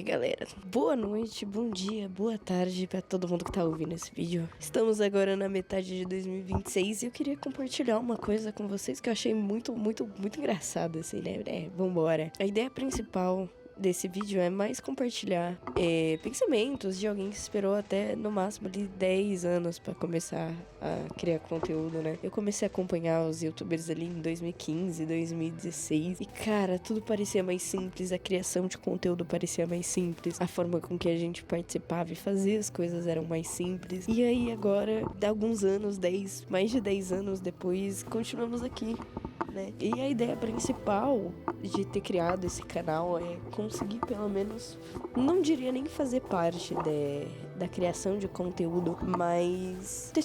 Galera, boa noite, bom dia, boa tarde pra todo mundo que tá ouvindo esse vídeo. Estamos agora na metade de 2026 e eu queria compartilhar uma coisa com vocês que eu achei muito engraçado, assim, né? Vambora. A ideia principal desse vídeo é mais compartilhar pensamentos de alguém que esperou até no máximo de 10 anos pra começar a criar conteúdo, né? Eu comecei a acompanhar os youtubers ali em 2015, 2016 e cara, tudo parecia mais simples, a criação de conteúdo parecia mais simples, a forma com que a gente participava e fazia as coisas eram mais simples. E aí agora, de alguns anos, mais de 10 anos depois, continuamos aqui, né? E a ideia principal de ter criado esse canal é conseguir pelo menos, não diria nem fazer parte da criação de conteúdo, mas ter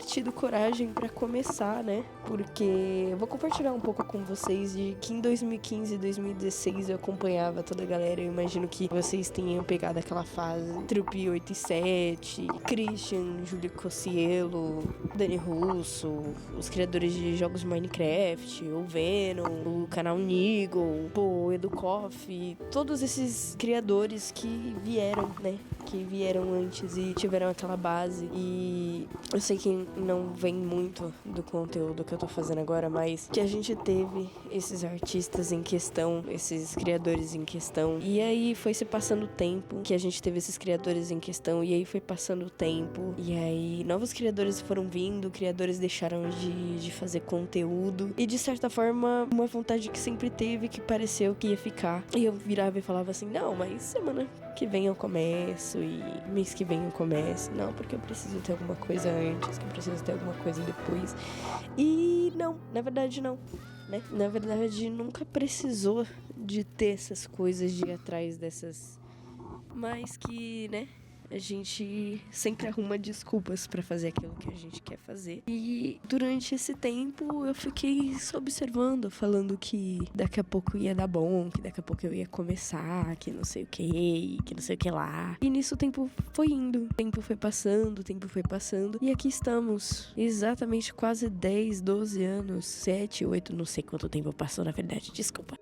tido coragem pra começar, né? Porque eu vou compartilhar um pouco com vocês de que em 2015 e 2016 eu acompanhava toda a galera. Eu imagino que vocês tenham pegado aquela fase Trupe 87, Christian, Júlio Cocielo, Dani Russo, os criadores de jogos de Minecraft, o Venom, o canal Niggle, o Edu Koff, todos esses criadores que vieram, né? Que vieram antes e tiveram aquela base. E eu sei que não vem muito do conteúdo que eu tô fazendo agora, mas que a gente teve esses artistas em questão, esses criadores em questão, e aí foi se passando o tempo que a gente teve esses criadores em questão, e aí foi passando o tempo, e aí novos criadores foram vindo, criadores deixaram de fazer conteúdo, e de certa forma, uma vontade que sempre teve, que pareceu que ia ficar, e eu virava e falava assim, não, mas semana que vem eu começo, e mês que vem eu começo, não, porque eu preciso ter alguma coisa antes, que eu preciso ter alguma coisa depois. E não, na verdade não, né? Na verdade nunca precisou de ter essas coisas, de ir atrás dessas, mas que, né, a gente sempre arruma desculpas pra fazer aquilo que a gente quer fazer. E durante esse tempo eu fiquei só observando, falando que daqui a pouco ia dar bom, que daqui a pouco eu ia começar, que não sei o que não sei o que lá. E nisso o tempo foi indo, o tempo foi passando, e aqui estamos. Exatamente quase 10, 12 anos, 7, 8, não sei quanto tempo passou na verdade, desculpa.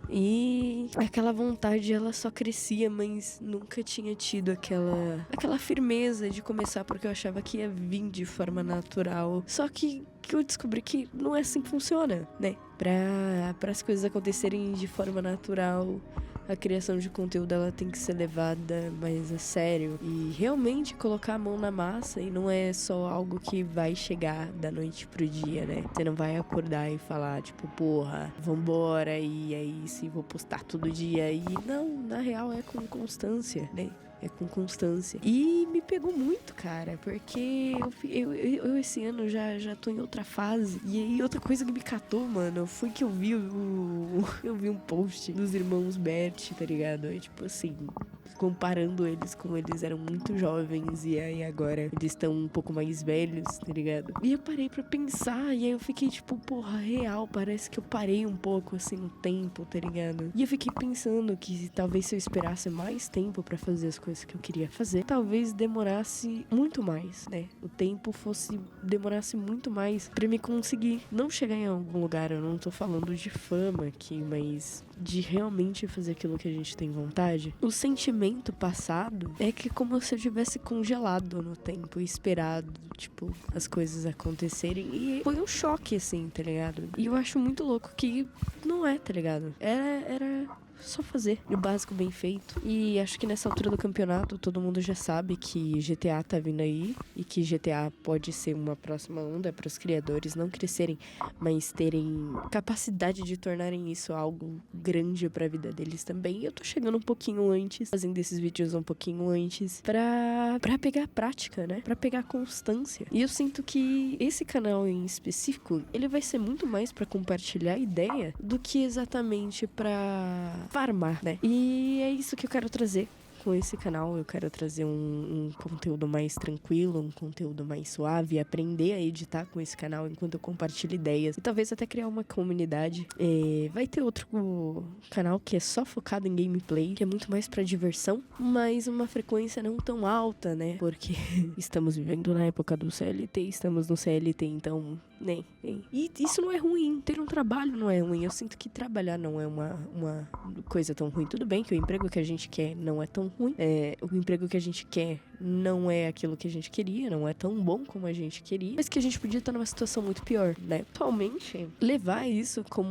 E aquela vontade, ela só crescia, mas nunca tinha tido aquela firmeza de começar, porque eu achava que ia vir de forma natural. Só que eu descobri que não é assim que funciona, né? Para as coisas acontecerem de forma natural, a criação de conteúdo ela tem que ser levada mais a sério e realmente colocar a mão na massa, e não é só algo que vai chegar da noite pro dia, né? Você não vai acordar e falar, tipo, porra, vambora, e aí se vou postar todo dia. E não, na real é com constância, né? É com constância. E me pegou muito, cara, porque eu esse ano já tô em outra fase. E aí outra coisa que me catou, mano, foi que eu vi eu vi um post dos irmãos Bert, tá ligado? É tipo assim, comparando eles com eles eram muito jovens e aí agora eles estão um pouco mais velhos, tá ligado? E eu parei pra pensar e aí eu fiquei tipo, porra, real, parece que eu parei um pouco assim no tempo, tá ligado? E eu fiquei pensando que talvez se eu esperasse mais tempo pra fazer as coisas que eu queria fazer, talvez demorasse muito mais, né? O tempo demorasse muito mais pra me conseguir não chegar em algum lugar. Eu não tô falando de fama aqui, mas de realmente fazer aquilo que a gente tem vontade. O sentimento passado é que como se eu tivesse congelado no tempo e esperado, tipo, as coisas acontecerem. E foi um choque, assim, tá ligado? E eu acho muito louco que não é, tá ligado? Era só fazer o básico bem feito. E acho que nessa altura do campeonato todo mundo já sabe que GTA tá vindo aí e que GTA pode ser uma próxima onda para os criadores não crescerem, mas terem capacidade de tornarem isso algo grande pra vida deles também. E eu tô chegando um pouquinho antes, fazendo esses vídeos um pouquinho antes pra pegar prática, né? Pra pegar constância. E eu sinto que esse canal em específico, ele vai ser muito mais pra compartilhar ideia do que exatamente pra farmar, né? E é isso que eu quero trazer com esse canal. Eu quero trazer um conteúdo mais tranquilo, um conteúdo mais suave, aprender a editar com esse canal enquanto eu compartilho ideias e talvez até criar uma comunidade. Vai ter outro canal que é só focado em gameplay, que é muito mais pra diversão, mas uma frequência não tão alta, né? Porque estamos vivendo na época do CLT, estamos no CLT, então E isso não é ruim. Ter um trabalho não é ruim. Eu sinto que trabalhar não é uma coisa tão ruim. Tudo bem que o emprego que a gente quer não é tão ruim. O emprego que a gente quer não é aquilo que a gente queria, não é tão bom como a gente queria, mas que a gente podia estar numa situação muito pior, né? Atualmente, levar isso como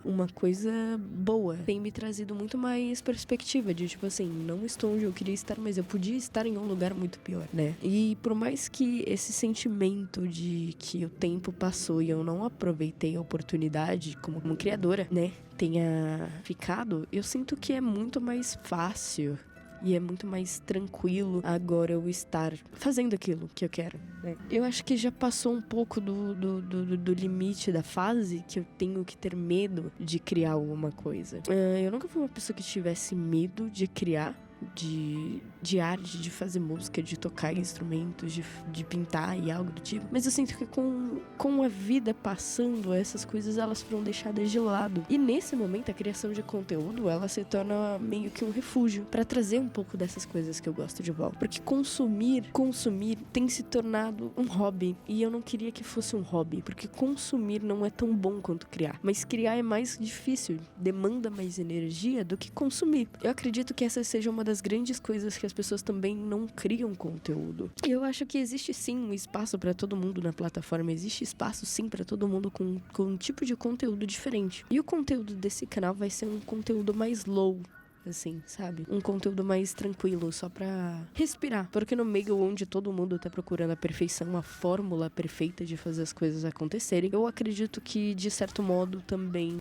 uma coisa boa tem me trazido muito mais perspectiva de, tipo assim, não estou onde eu queria estar, mas eu podia estar em um lugar muito pior, né? E por mais que esse sentimento de que o tempo passou e eu não aproveitei a oportunidade como criadora, né, tenha ficado, eu sinto que é muito mais fácil e é muito mais tranquilo agora eu estar fazendo aquilo que eu quero, né? Eu acho que já passou um pouco do limite da fase que eu tenho que ter medo de criar alguma coisa. Eu nunca fui uma pessoa que tivesse medo de criar, de arte, de fazer música, de tocar instrumentos, de pintar e algo do tipo. Mas eu sinto que com a vida passando, essas coisas elas foram deixadas de lado. E nesse momento, a criação de conteúdo, ela se torna meio que um refúgio pra trazer um pouco dessas coisas que eu gosto de volta. Porque consumir tem se tornado um hobby. E eu não queria que fosse um hobby, porque consumir não é tão bom quanto criar. Mas criar é mais difícil, demanda mais energia do que consumir. Eu acredito que essa seja uma das grandes coisas que as pessoas também não criam conteúdo. Eu acho que existe sim um espaço pra todo mundo na plataforma, existe espaço sim pra todo mundo com um tipo de conteúdo diferente. E o conteúdo desse canal vai ser um conteúdo mais low, assim, sabe? Um conteúdo mais tranquilo, só pra respirar. Porque no meio onde todo mundo tá procurando a perfeição, a fórmula perfeita de fazer as coisas acontecerem, eu acredito que, de certo modo, também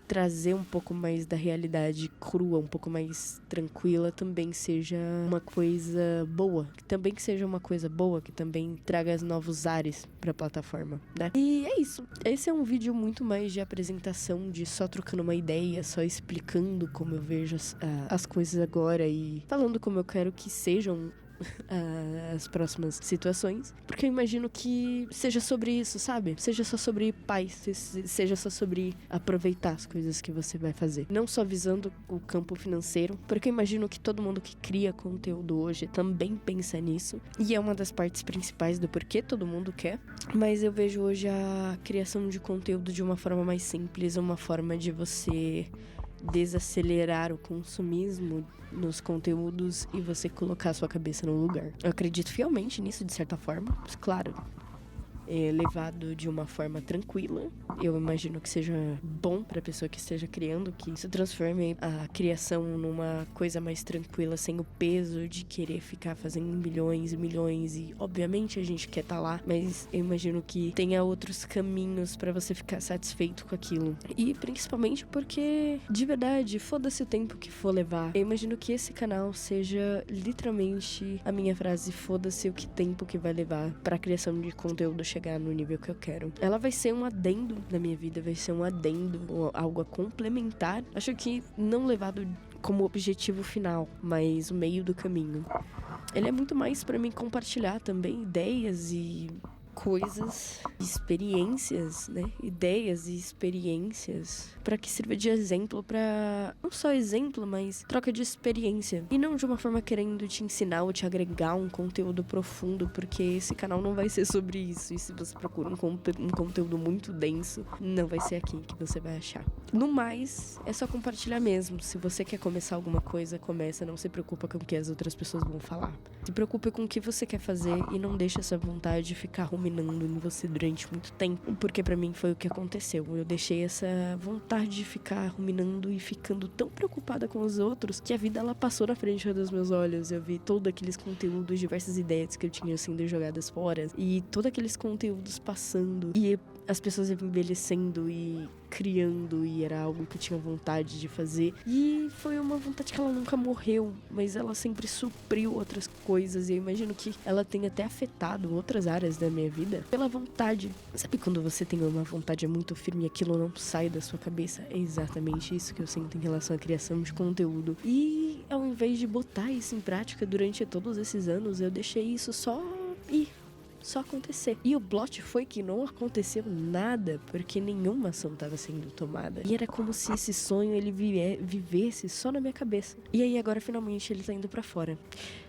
trazer um pouco mais da realidade crua, um pouco mais tranquila, também seja uma coisa boa. Que seja uma coisa boa, que também traga novos ares pra plataforma, né? E é isso. Esse é um vídeo muito mais de apresentação, de só trocando uma ideia, só explicando como eu vejo as coisas agora e falando como eu quero que sejam as próximas situações, porque eu imagino que seja sobre isso, sabe? Seja só sobre paz, seja só sobre aproveitar as coisas que você vai fazer, não só visando o campo financeiro, porque eu imagino que todo mundo que cria conteúdo hoje também pensa nisso, e é uma das partes principais do porquê todo mundo quer, mas eu vejo hoje a criação de conteúdo de uma forma mais simples, uma forma de você desacelerar o consumismo nos conteúdos e você colocar a sua cabeça no lugar. Eu acredito fielmente nisso, de certa forma. Claro, levado de uma forma tranquila. Eu imagino que seja bom pra pessoa que esteja criando, que isso transforme a criação numa coisa mais tranquila, sem o peso de querer ficar fazendo milhões e milhões. E, obviamente, a gente quer estar lá, mas eu imagino que tenha outros caminhos pra você ficar satisfeito com aquilo. E, principalmente, porque, de verdade, foda-se o tempo que for levar. Eu imagino que esse canal seja, literalmente, a minha frase, foda-se o que tempo que vai levar pra criação de conteúdo chegar no nível que eu quero. Ela vai ser um adendo na minha vida, vai ser um adendo, algo a complementar. Acho que não levado como objetivo final, mas o meio do caminho. Ele é muito mais pra mim compartilhar também ideias e coisas, experiências, né? Ideias e experiências para que sirva de exemplo para não só exemplo, mas troca de experiência. E não de uma forma querendo te ensinar ou te agregar um conteúdo profundo, porque esse canal não vai ser sobre isso. E se você procura um conteúdo muito denso, não vai ser aqui que você vai achar. No mais, é só compartilhar mesmo. Se você quer começar alguma coisa, começa. Não se preocupa com o que as outras pessoas vão falar. Se preocupe com o que você quer fazer e não deixe essa vontade de ficar ruminando em você durante muito tempo. Porque pra mim foi o que aconteceu. Eu deixei essa vontade de ficar ruminando e ficando tão preocupada com os outros que a vida ela passou na frente dos meus olhos. Eu vi todos aqueles conteúdos, diversas ideias que eu tinha sendo jogadas fora. E todos aqueles conteúdos passando. E as pessoas envelhecendo e criando, e era algo que eu tinha vontade de fazer. E foi uma vontade que ela nunca morreu, mas ela sempre supriu outras coisas. E eu imagino que ela tenha até afetado outras áreas da minha vida pela vontade. Sabe quando você tem uma vontade muito firme e aquilo não sai da sua cabeça? É exatamente isso que eu sinto em relação à criação de conteúdo. E ao invés de botar isso em prática durante todos esses anos, eu deixei isso só ir. só acontecer. E o plot foi que não aconteceu nada, porque nenhuma ação estava sendo tomada. E era como se esse sonho ele vivesse só na minha cabeça. E aí agora finalmente ele tá indo pra fora.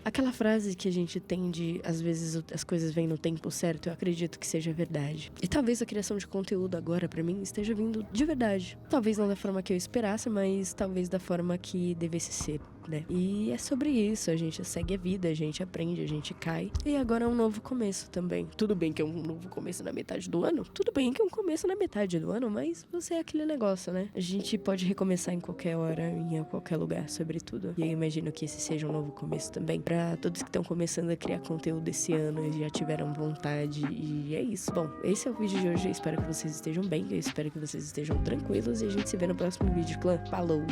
Aquela frase que a gente tem de às vezes as coisas vêm no tempo certo, eu acredito que seja verdade. E talvez a criação de conteúdo agora pra mim esteja vindo de verdade. Talvez não da forma que eu esperasse, mas talvez da forma que devesse ser, né? E é sobre isso, a gente segue a vida, a gente aprende, a gente cai. E agora é um novo começo também. Tudo bem que é um novo começo na metade do ano? Tudo bem que é um começo na metade do ano, mas você é aquele negócio, né? A gente pode recomeçar em qualquer hora, em qualquer lugar, sobretudo. E eu imagino que esse seja um novo começo também. Pra todos que estão começando a criar conteúdo esse ano e já tiveram vontade. E é isso. Bom, esse é o vídeo de hoje. Eu espero que vocês estejam bem. Eu espero que vocês estejam tranquilos. E a gente se vê no próximo vídeo, clã. Falou!